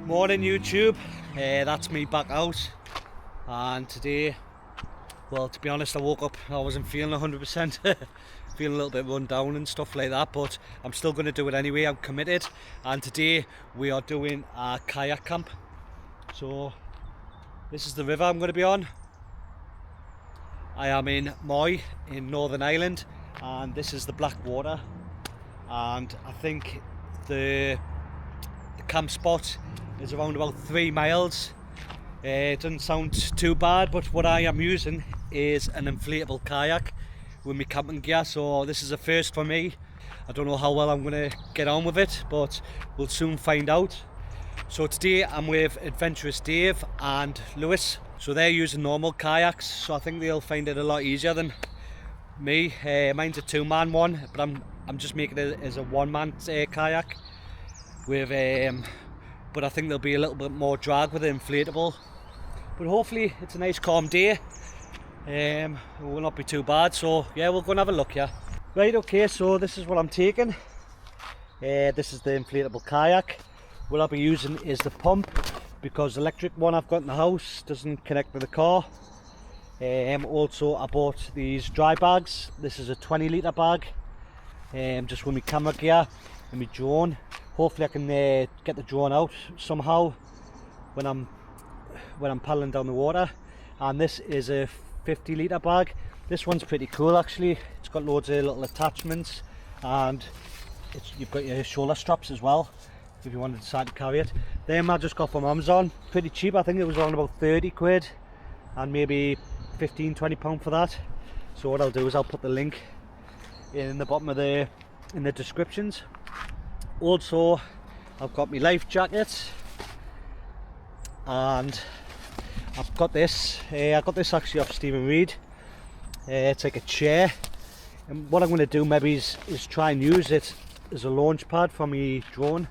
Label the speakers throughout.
Speaker 1: Morning YouTube, that's me back out, and today, well, to be honest, I woke up, I wasn't feeling 100%, feeling a little bit run down and stuff like that, but I'm still going to do it anyway. I'm committed, and today we are doing a kayak camp. So this is the river I'm going to be on. I am in Moy in Northern Ireland, and this is the black water, and I think the camp spot is around about 3 miles. It doesn't sound too bad, but what I am using is an inflatable kayak with my camping gear, so this is a first for me. I don't know how well I'm going to get on with it, but we'll soon find out. So today I'm with Adventurous Dave and Lewis, so they're using normal kayaks, so I think they'll find it a lot easier than me. Mine's a 2-man one, but I'm just making it as a 1-man kayak with but I think there'll be a little bit more drag with the inflatable, but hopefully it's a nice calm day. It will not be too bad, so yeah, we'll go and have a look. Yeah, right, okay, so this is what I'm taking. This is the inflatable kayak. What I'll be using is the pump, because the electric one I've got in the house doesn't connect with the car. Also I bought these dry bags. This is a 20-litre bag, just with my camera gear and my drone. Hopefully I can get the drone out somehow when I'm paddling down the water. And this is a 50-litre bag. This one's pretty cool actually. It's got loads of little attachments, and you've got your shoulder straps as well if you want to decide to carry it. Them I just got from Amazon, pretty cheap. I think it was around about 30 quid and maybe 15-20 pound for that. So what I'll do is I'll put the link in the bottom of in the descriptions. Also, I've got my life jacket, and I've got this. I got this actually off Stephen Reed. It's like a chair, and what I'm going to do maybe is try and use it as a launch pad for my drone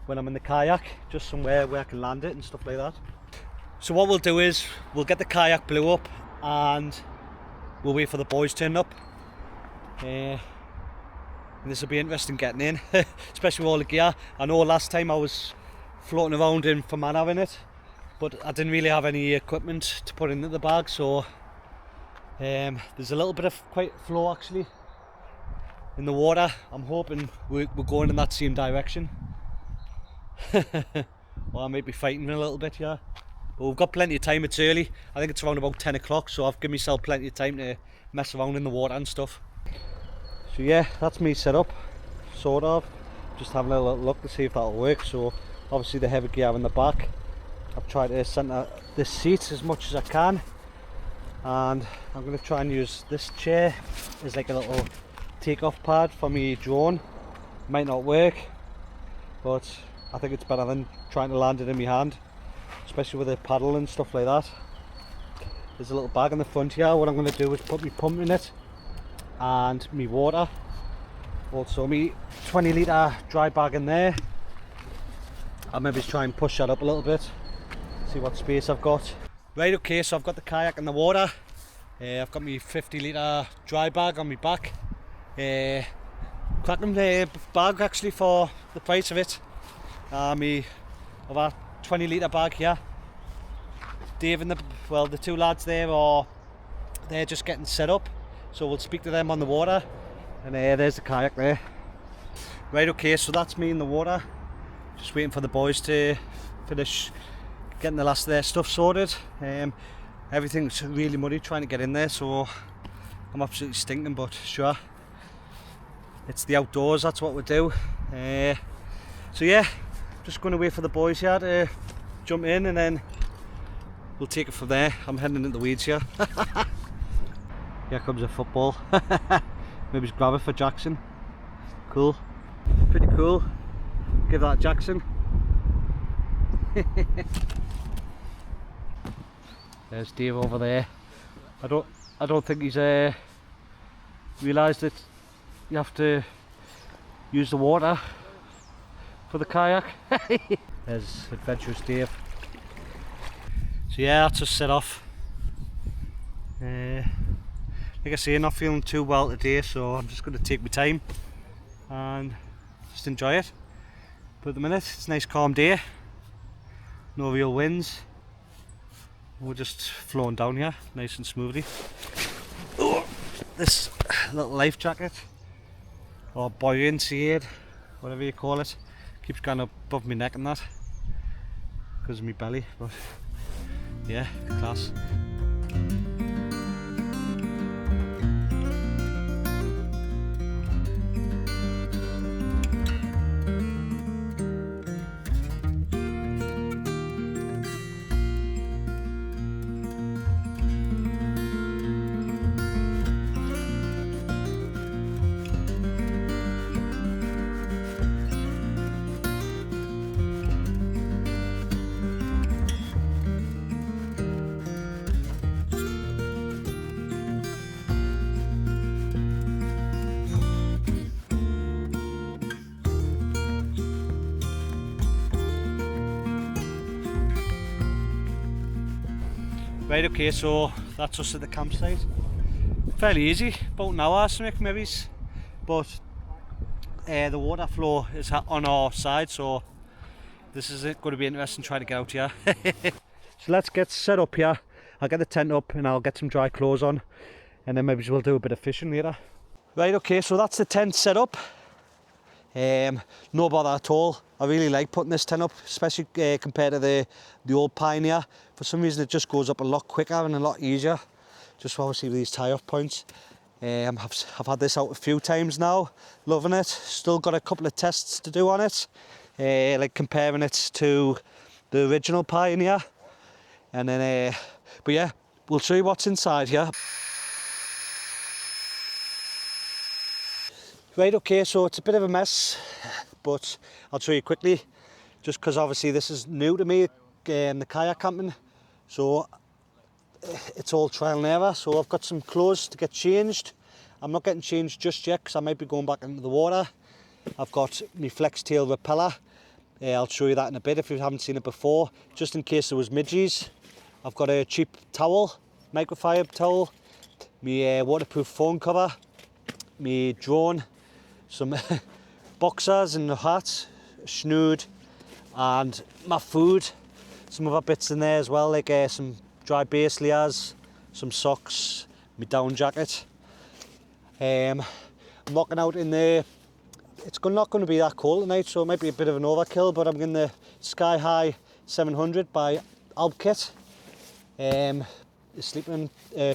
Speaker 1: when I'm in the kayak, just somewhere where I can land it and stuff like that. So what we'll do is we'll get the kayak blew up, and we'll wait for the boys to turn up. And this will be interesting getting in, especially with all the gear. I know last time I was floating around in Fermanagh in it, but I didn't really have any equipment to put into the bag, so there's a little bit of quite flow actually in the water. I'm hoping we're going in that same direction. Or I might be fighting a little bit, yeah. But we've got plenty of time, it's early. I think it's around about 10 o'clock, so I've given myself plenty of time to mess around in the water and stuff. So yeah, that's me set up, sort of. Just having a little look to see if that'll work. So obviously the heavy gear in the back. I've tried to centre this seat as much as I can, and I'm going to try and use this chair as like a little take-off pad for me drone. Might not work, but I think it's better than trying to land it in my hand, especially with a paddle and stuff like that. There's a little bag in the front here. What I'm going to do is put my pump in it and me water, also me 20-litre dry bag in there. I'll maybe try and push that up a little bit, see what space I've got. Right, okay, so I've got the kayak in the water. I've got my 50-litre dry bag on my back. Cracking bag actually for the price of it. Me other 20-litre bag here. Dave and the 2 lads there they're just getting set up, so we'll speak to them on the water. And there's the kayak there. Right, okay, so that's me in the water, just waiting for the boys to finish getting the last of their stuff sorted. Everything's really muddy trying to get in there, so I'm absolutely stinking, but sure, it's the outdoors, that's what we do. So yeah, just going to wait for the boys here to jump in, and then we'll take it from there. I'm heading into the weeds here. Here comes a football. Maybe just grab it for Jackson. Cool. Pretty cool. Give that Jackson. There's Dave over there. I don't think he's realised that you have to use the water for the kayak. There's Adventurous Dave. So yeah, that's just set off. Like I say, not feeling too well today, so I'm just going to take my time and just enjoy it. But at the minute, it's a nice calm day. no real winds. We're just flowing down here, nice and smoothly. Oh, this little life jacket, or buoyancy aid, whatever you call it, keeps going above my neck and that, because of my belly, but yeah, class. Right, okay, so that's us at the campsite. Fairly easy, about an hour or something maybe, but the water flow is on our side, so this is going to be interesting trying to get out here. So let's get set up here. I'll get the tent up and I'll get some dry clothes on, and then maybe we'll do a bit of fishing later. Right, okay, so that's the tent set up. No bother at all. I really like putting this tent up, especially compared to the old Pioneer. For some reason it just goes up a lot quicker and a lot easier, just obviously with these tie-off points. I've had this out a few times now, loving it. Still got a couple of tests to do on it, like comparing it to the original Pioneer, and then but yeah, we'll show you what's inside here. Right, okay, so it's a bit of a mess, but I'll show you quickly, just because obviously this is new to me, the kayak camping, so it's all trial and error. So I've got some clothes to get changed. I'm not getting changed just yet because I might be going back into the water. I've got my Flextail repeller. I'll show you that in a bit if you haven't seen it before, just in case there was midges. I've got a cheap towel, microfiber towel, my waterproof phone cover, my drone, some boxers and a hat, a snood, and my food. Some other bits in there as well, like some dry base layers, some socks, my down jacket. I'm rocking out in there. It's not going to be that cold tonight, so it might be a bit of an overkill, but I'm in the Sky High 700 by Alpkit. The sleeping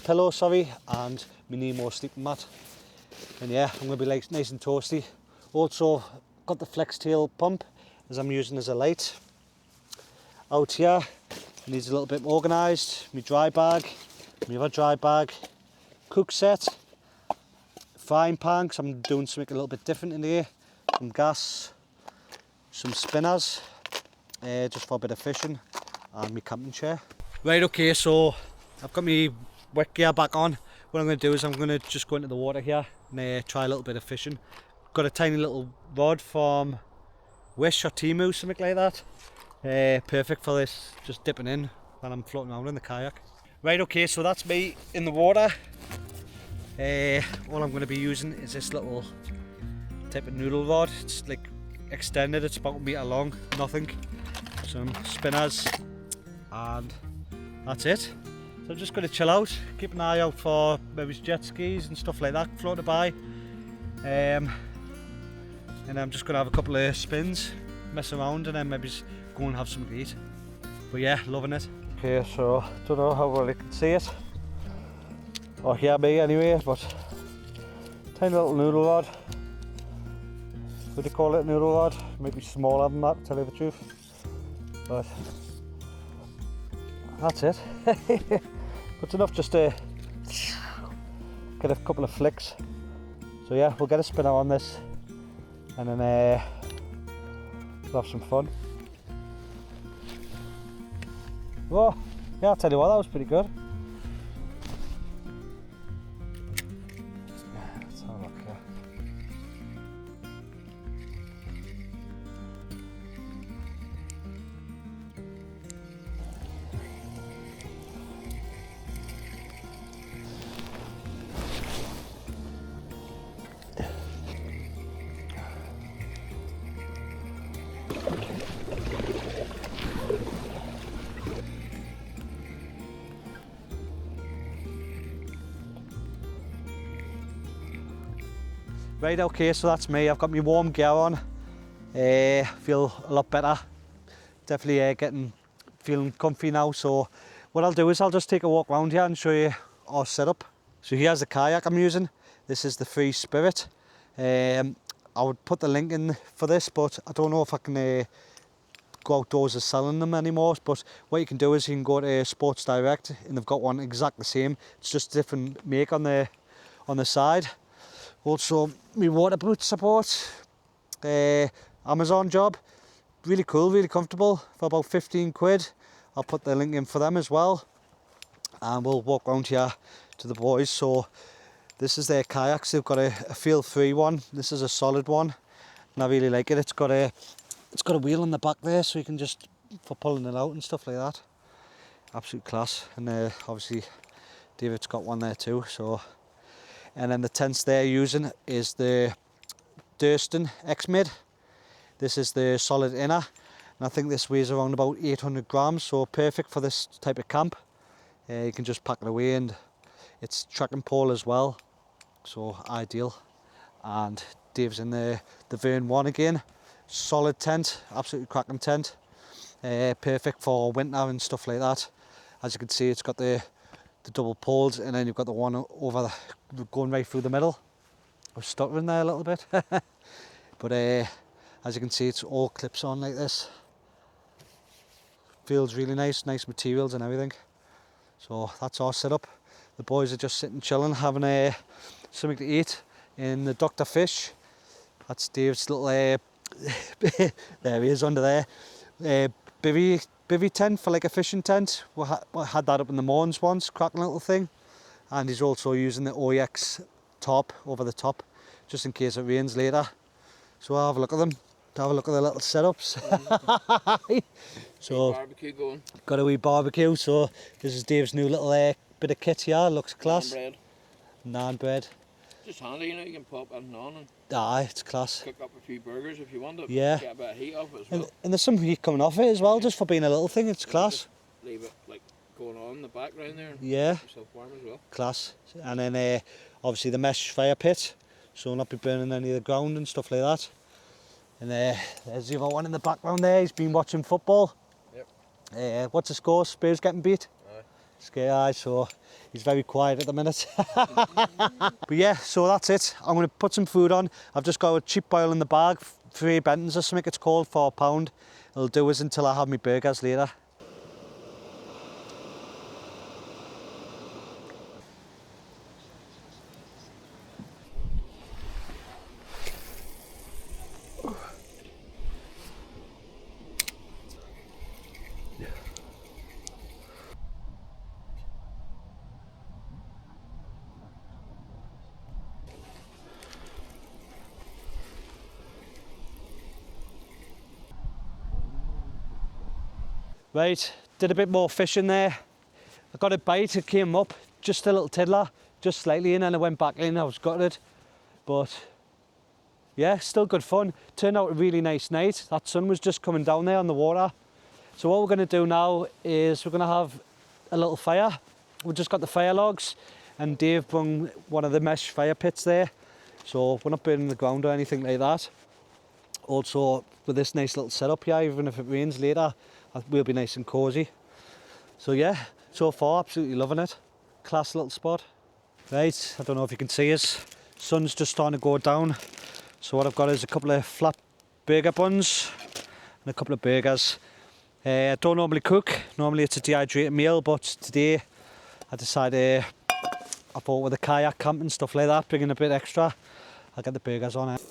Speaker 1: pillow, sorry, and my Nemo sleeping mat. And yeah, I'm going to be like nice and toasty. Also got the Flextail pump as I'm using as a light. Out here, needs a little bit organised. My dry bag, my other dry bag, cook set, frying pan, because I'm doing something a little bit different in here, some gas, some spinners, just for a bit of fishing, and my camping chair. Right, okay, so I've got my wet gear back on. What I'm going to do is I'm going to just go into the water here and try a little bit of fishing. Got a tiny little rod from Wish or Temu, something like that. Perfect for this, just dipping in when I'm floating around in the kayak. Right, okay, so that's me in the water. All I'm going to be using is this little type of noodle rod. It's like extended, it's about a metre long, nothing. Some spinners, and that's it. So I'm just going to chill out, keep an eye out for maybe jet skis and stuff like that floating by. And I'm just going to have a couple of spins, mess around, and then maybe go and have something to eat. But yeah, loving it. Okay, so don't know how well you can see it, or hear me anyway, but tiny little noodle rod. What do you call it, noodle rod? Maybe smaller than that, to tell you the truth. But that's it. But it's enough just to get a couple of flicks. So yeah, we'll get a spinner on this, and then we'll have some fun. Oh, yeah, I'll tell you what, that was pretty good. Let's have a look here. Right, okay, so that's me. I've got my warm gear on. Feel a lot better. Definitely feeling comfy now. So what I'll do is I'll just take a walk around here and show you our setup. So here's the kayak I'm using. This is the Free Spirit. I would put the link in for this, but I don't know if I can go outdoors as selling them anymore. But what you can do is you can go to Sports Direct and they've got one exact the same. It's just a different make on the side. Also, my water boot support, Amazon job, really cool, really comfortable for about 15 quid. I'll put the link in for them as well. And we'll walk around here to the boys. So this is their kayaks. They've got a feel-free one. This is a solid one, and I really like it. It's got a wheel on the back there, so you can just for pulling it out and stuff like that. Absolute class. And obviously David's got one there too. So, and then the tents they're using is the Durston X-Mid. This is the solid inner, and I think this weighs around about 800 grams, so perfect for this type of camp. You can just pack it away, and it's tracking pole as well, so ideal. And Dave's in the Vern one again. Solid tent, absolutely cracking tent. Perfect for winter and stuff like that. As you can see, it's got the double poles, and then you've got the one over going right through the middle. I was stuttering there a little bit. But as you can see, it's all clips on like this. Feels really nice materials and everything. So that's our setup. The boys are just sitting chilling, having something to eat in the Dr. Fish. That's Dave's little, there he is under there. Bivvy tent for like a fishing tent. We had that up in the Morns once, cracking little thing. And he's also using the OEX top over the top, just in case it rains later. So I'll have a look at them, have a look at the little setups. So
Speaker 2: barbecue going.
Speaker 1: Got a wee barbecue. So this is Dave's new little bit of kit here. Looks class. Naan bread.
Speaker 2: Just handy, you know. You can pop anything on and
Speaker 1: it's class.
Speaker 2: cook up a few burgers if you want it.
Speaker 1: Yeah.
Speaker 2: Get a bit of heat off it as well.
Speaker 1: And there's some heat coming off it as well, just for being a little thing. It's class.
Speaker 2: Just leave it like going on in the background there. And
Speaker 1: Yeah.
Speaker 2: keep yourself warm as well.
Speaker 1: Class. And then obviously the mesh fire pit, so we'll not be burning any of the ground and stuff like that. And there's the other one in the background there. He's been watching football. Yep. What's the score? Spurs getting beat? Aye. So he's very quiet at the minute. But yeah, so that's it. I'm going to put some food on. I've just got a cheap boil in the bag, 3 bentons or something it's called, for £1. It'll do us until I have my burgers later. Right, did a bit more fishing there. I got a bite, it came up, just a little tiddler, just slightly in, and I went back in, I was gutted. But yeah, still good fun. Turned out a really nice night. That sun was just coming down there on the water. So what we're going to do now is we're going to have a little fire. We've just got the fire logs, and Dave brought one of the mesh fire pits there. So we're not burning the ground or anything like that. Also, with this nice little setup here, even if it rains later, we'll be nice and cosy. So yeah, so far absolutely loving it. Class little spot. Right, I don't know if you can see us. Sun's just starting to go down. So what I've got is a couple of flat burger buns and a couple of burgers. I don't normally cook. Normally it's a dehydrated meal, but today I decided I thought with the kayak camp and stuff like that, bringing a bit extra, I'll get the burgers on it.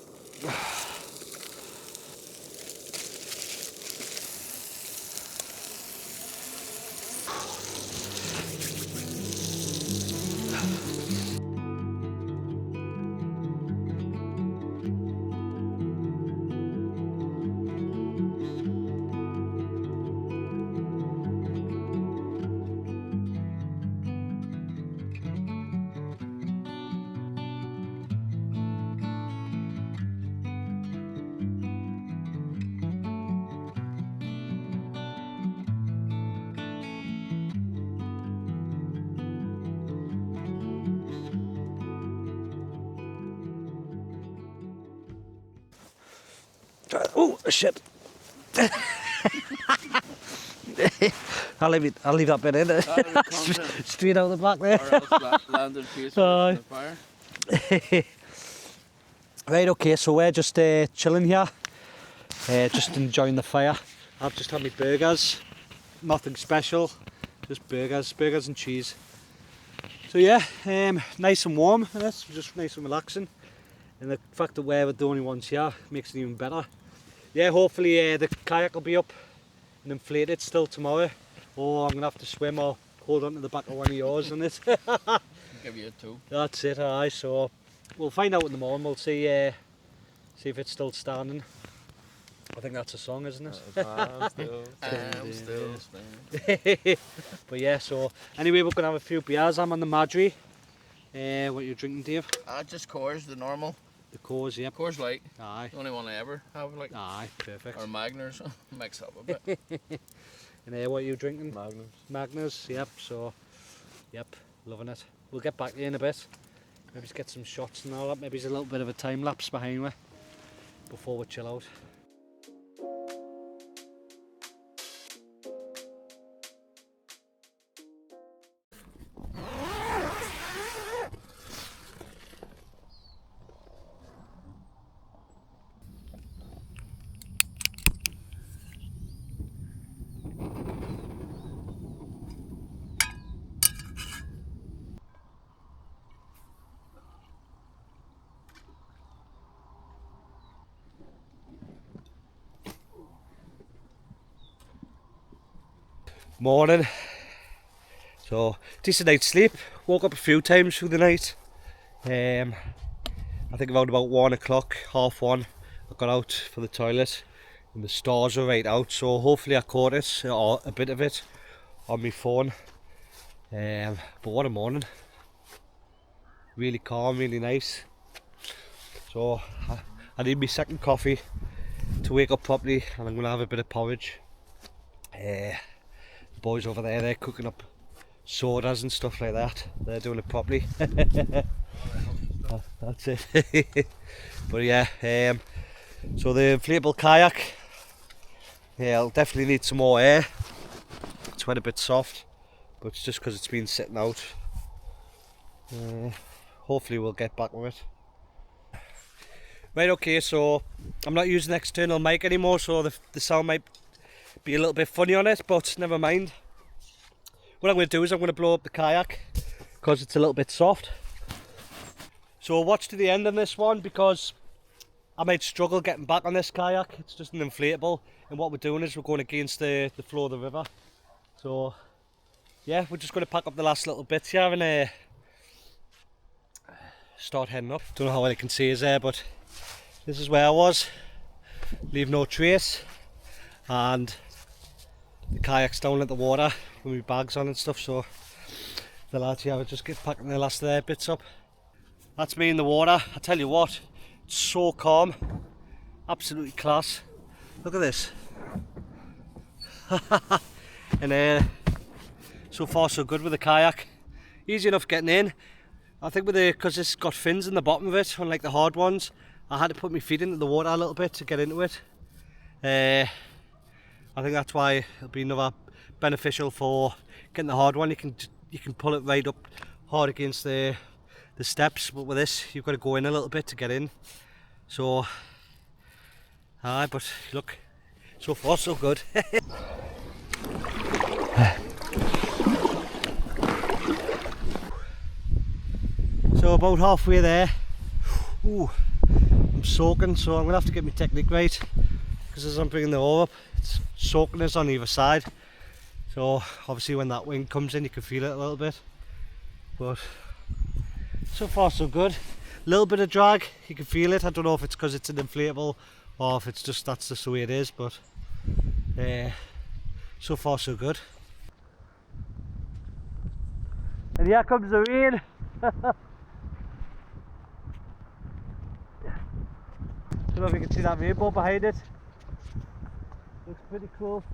Speaker 1: Oh shit! I'll leave that bit in. Straight out the back there.
Speaker 2: Or else landed face first in the fire.
Speaker 1: Right, okay, so we're just chilling here, just enjoying the fire. I've just had my burgers, nothing special, just burgers and cheese. So yeah, nice and warm, that's just nice and relaxing. And the fact that we're the only ones here makes it even better. Yeah, hopefully the kayak will be up and inflated still tomorrow. Or I'm going to have to swim or hold on to the back of one of yours on it.
Speaker 2: Give you a two.
Speaker 1: That's it, aye, so we'll find out in the morning, we'll see if it's still standing. I think that's a song, isn't it?
Speaker 2: I'm still standing.
Speaker 1: But yeah, so anyway, we're going to have a few beers. I'm on the Madry. What are you drinking, Dave?
Speaker 2: Just Coors, the normal.
Speaker 1: The Coors, yep.
Speaker 2: Coors Light.
Speaker 1: Aye.
Speaker 2: The only one I ever have, like.
Speaker 1: Aye, perfect.
Speaker 2: Or Magners. Mix up a bit.
Speaker 1: And what are you drinking?
Speaker 2: Magners.
Speaker 1: Magners, yep, so, yep, loving it. We'll get back there in a bit. Maybe just get some shots and all that. Maybe there's a little bit of a time lapse behind me before we chill out. Morning. So decent night's sleep. Woke up a few times through the night. I think around about 1 o'clock, half one, I got out for the toilet and the stars were right out, so hopefully I caught it or a bit of it on my phone. But what a morning. Really calm, really nice. So I need my second coffee to wake up properly, and I'm going to have a bit of porridge. The boys over there, they're cooking up sodas and stuff like that. They're doing it properly. That's it. But yeah, so the inflatable kayak, yeah, I'll definitely need some more air. It's went a bit soft, but it's just because it's been sitting out. Hopefully we'll get back with it. Right, okay, so I'm not using the external mic anymore, so the sound might be a little bit funny on it, but never mind. What I'm going to do is I'm going to blow up the kayak because it's a little bit soft. So watch to the end on this one because I might struggle getting back on this kayak. It's just an inflatable, and what we're doing is we're going against the flow of the river. So yeah, we're just going to pack up the last little bits here and start heading up. Don't know how well you can see us there, but this is where I was. Leave no trace, and the kayak's down at the water with my bags on and stuff, so the lads here are just packing the last of their bits up. That's me in the water. I tell you what, it's so calm, absolutely class. Look at this. And so far so good with the kayak. Easy enough getting in. I think because it's got fins in the bottom of it, unlike the hard ones, I had to put my feet into the water a little bit to get into it. I think that's why it'll be another beneficial for getting the hard one. You can pull it right up hard against the steps, but with this you've got to go in a little bit to get in. So but look, so far so good. So about halfway there. Ooh, I'm soaking, so I'm gonna have to get my technique right, because as I'm bringing the oar up, it's soaking us on either side. So obviously when that wind comes in you can feel it a little bit, but so far so good. A little bit of drag, you can feel it. I don't know if it's because it's an inflatable or if it's just that's just the way it is, but so far so good. And here comes the rain. Don't know if you can see that rainbow behind it. Looks pretty cool.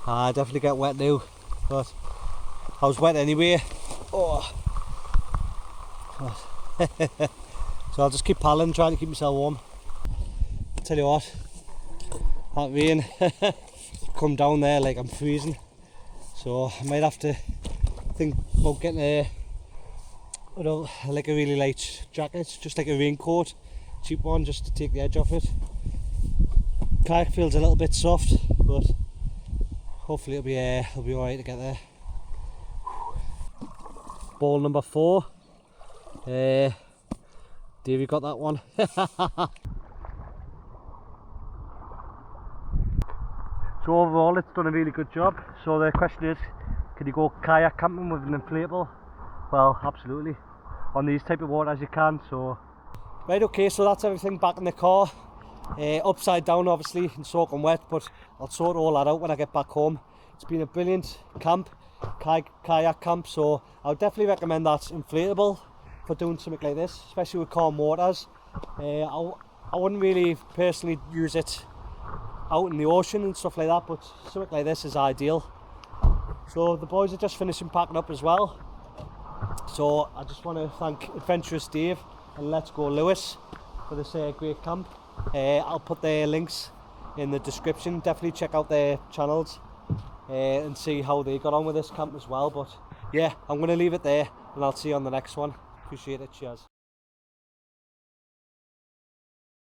Speaker 1: I definitely get wet now, but I was wet anyway. Oh. So I'll just keep paddling, trying to keep myself warm. Tell you what, that rain come down there like I'm freezing. So I might have to think about getting a really light jacket, just like a raincoat, cheap one, just to take the edge off it. Kayak feels a little bit soft, but hopefully it'll be alright to get there. Ball number 4. Davey got that one. So overall it's done a really good job. So the question is, can you go kayak camping with an inflatable? Well, absolutely. On these type of waters you can. So right, okay, so that's everything back in the car. Upside down obviously and soaking wet, but I'll sort all that out when I get back home. It's been a brilliant camp, kayak camp, so I would definitely recommend that inflatable for doing something like this, especially with calm waters. I wouldn't really personally use it out in the ocean and stuff like that, but something like this is ideal. So the boys are just finishing packing up as well. So I just want to thank Adventurous Dave and Let's Go Lewis for this great camp. I'll put their links in the description. Definitely check out their channels and see how they got on with this camp as well. But yeah, I'm going to leave it there and I'll see you on the next one. Appreciate it. Cheers.